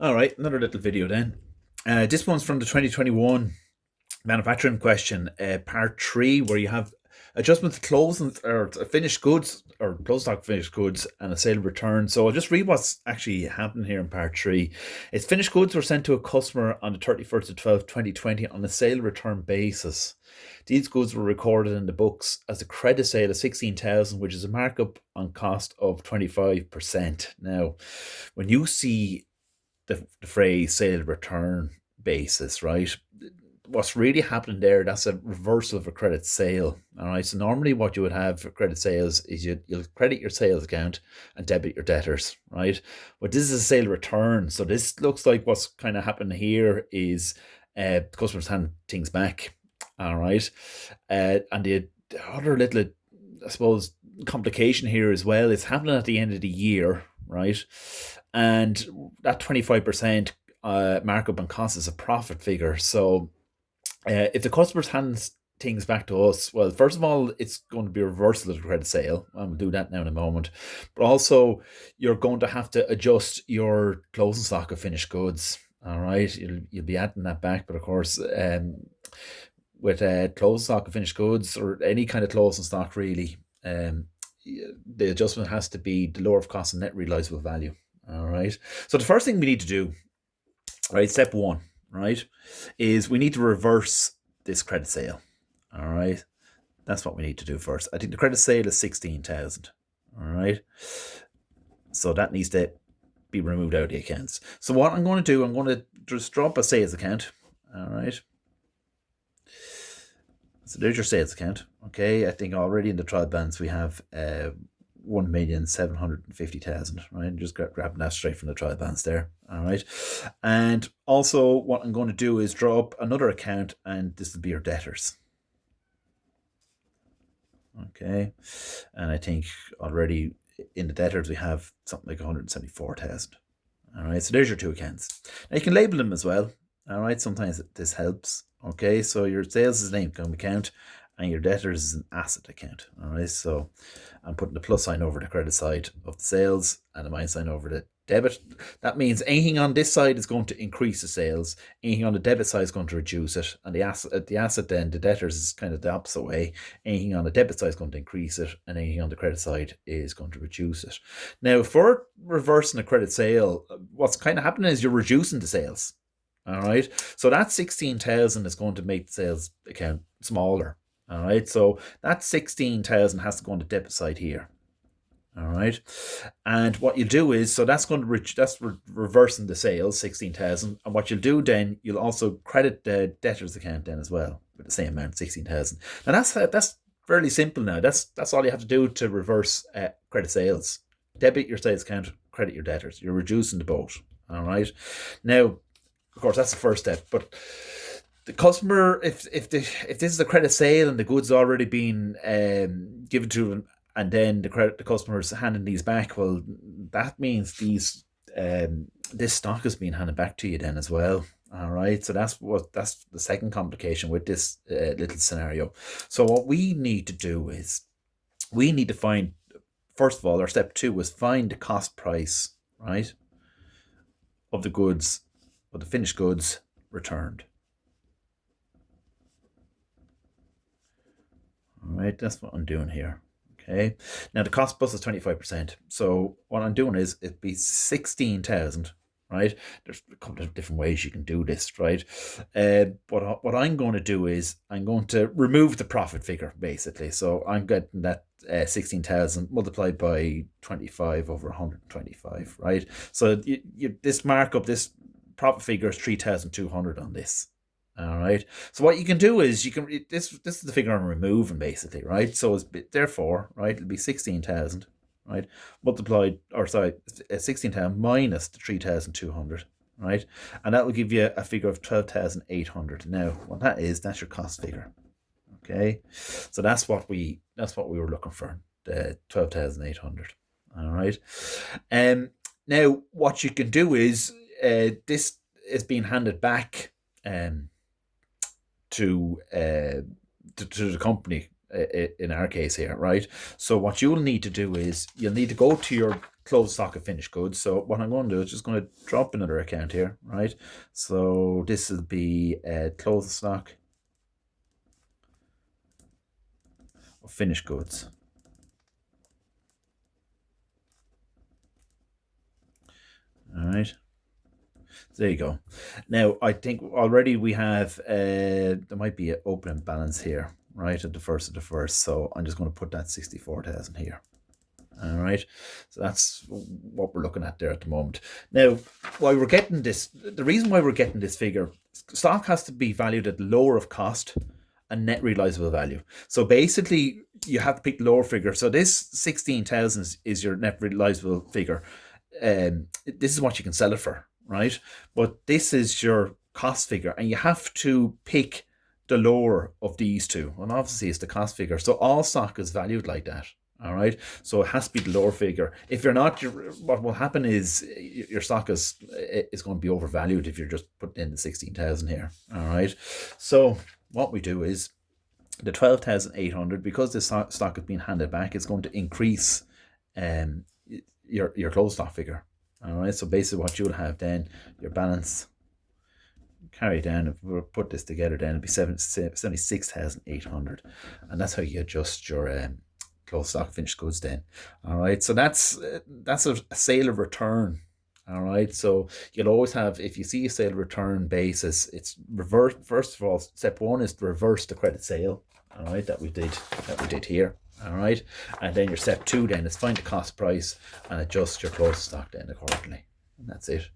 All right, another little video then. This one's from the 2021 manufacturing question, part three, where you have adjustment to closing or to finished goods or close stock finished goods and a sale return. So I'll just read what's actually happened here in part three. It's finished goods were sent to a customer on the 31st of 12th, 2020 on a sale return basis. These goods were recorded in the books as a credit sale of 16,000, which is a markup on cost of 25%. Now, when you see the phrase sale return basis, right? What's really happening there, that's a reversal of a credit sale. All right. So normally what you would have for credit sales is you'll credit your sales account and debit your debtors, right? But this is a sale return. So this looks like what's kind of happened here is customers hand things back. All right. And the other little, I suppose, complication here as well is happening at the end of the year, right? And that 25% markup on cost is a profit figure. So if the customer's hands things back to us, well, first of all, it's going to be a reversal of the credit sale. And we'll do that now in a moment. But also, you're going to have to adjust your closing stock of finished goods. All right, you'll be adding that back, but of course, with closing stock of finished goods or any kind of closing stock, really, the adjustment has to be the lower of cost and net realizable value. All right. So the first thing we need to do, right, step one, right, is we need to reverse this credit sale. All right. That's what we need to do first. I think the credit sale is 16,000. All right. So that needs to be removed out of the accounts. So what I'm going to do, I'm going to just drop a sales account. All right. So there's your sales account. Okay. I think already in the trial balance we have 1,750,000, right? Just grabbing that straight from the trial balance there. All right. And also, what I'm going to do is draw up another account, and this will be your debtors. Okay. And I think already in the debtors we have something like 174,000. All right. So there's your two accounts. Now you can label them as well. All right. Sometimes this helps. Okay. So your sales is an income account, and your debtors is an asset account. All right. So I'm putting the plus sign over the credit side of the sales and the minus sign over the debit. That means anything on this side is going to increase the sales. Anything on the debit side is going to reduce it. And the asset then, the debtors is kind of the opposite way. Anything on the debit side is going to increase it, and anything on the credit side is going to reduce it. Now, for reversing a credit sale, what's kind of happening is you're reducing the sales. All right. So that 16,000 is going to make the sales account smaller. All right. So that 16,000 has to go on the debit side here. All right. And what you'll do is, so that's going to reversing the sales, 16,000. And what you'll do then, you'll also credit the debtors account then as well with the same amount, 16,000. And that's fairly simple now. That's all you have to do to reverse credit sales. Debit your sales account, credit your debtors. You're reducing the both. All right. Now, of course, that's the first step. But the customer, if this is a credit sale and the goods already been given to them, and then the customer's handing these back, well, that means this stock is being handed back to you then as well. All right, so that's the second complication with this little scenario. So what we need to do is we need to find, first of all, our step two was find the cost price, right, of the goods, of the finished goods returned. All right, that's what I'm doing here. Okay. Now the cost plus is 25%. So what I'm doing is it'd be 16,000, right? There's a couple of different ways you can do this, right? But what I'm going to do is I'm going to remove the profit figure basically. So I'm getting that 16,000 multiplied by 25 over 125, right? So this markup, this profit figure is 3,200 on this. All right. So what you can do is you can this is the figure I'm removing basically, right? So it's therefore, right, it'll be 16,000, right, multiplied, or sorry, 16,000 minus the 3,200, right, and that will give you a figure of 12,800. Now, what that is, that's your cost figure. Okay, so that's what we were looking for, the 12,800. All right. Now what you can do is this is being handed back to the company. in our case here, right? So what you'll need to do is you'll need to go to your closed stock of finished goods. So what I'm going to do is just going to drop another account here, right? So this will be closed stock of finished goods. All right. There you go. Now I think already we have there might be an opening balance here, right, at the first of the first. So I'm just going to put that 64,000 here. All right, so that's what we're looking at there at the moment. Now, why we're getting this, the reason why we're getting this figure, stock has to be valued at lower of cost and net realizable value. So basically, you have to pick the lower figure. So this 16,000 is your net realizable figure. This is what you can sell it for, right? But this is your cost figure, and you have to pick the lower of these two. And obviously, it's the cost figure. So all stock is valued like that. All right, so it has to be the lower figure. If you're not, what will happen is your stock is going to be overvalued if you're just putting in the 16,000 here. All right, so what we do is the 12,800, because the stock is being handed back, it's going to increase your closed stock figure. All right, so basically what you'll have then, your balance carry down, if we put this together, then it'll be 76,800, and that's how you adjust your closed stock finished goods then. All right, so that's a sale of return. All right, so you'll always have, if you see a sale return basis, it's reverse. First of all, step one is to reverse the credit sale. All right, that we did here. All right, and then your step two then is find the cost price and adjust your closed stock then accordingly. And that's it.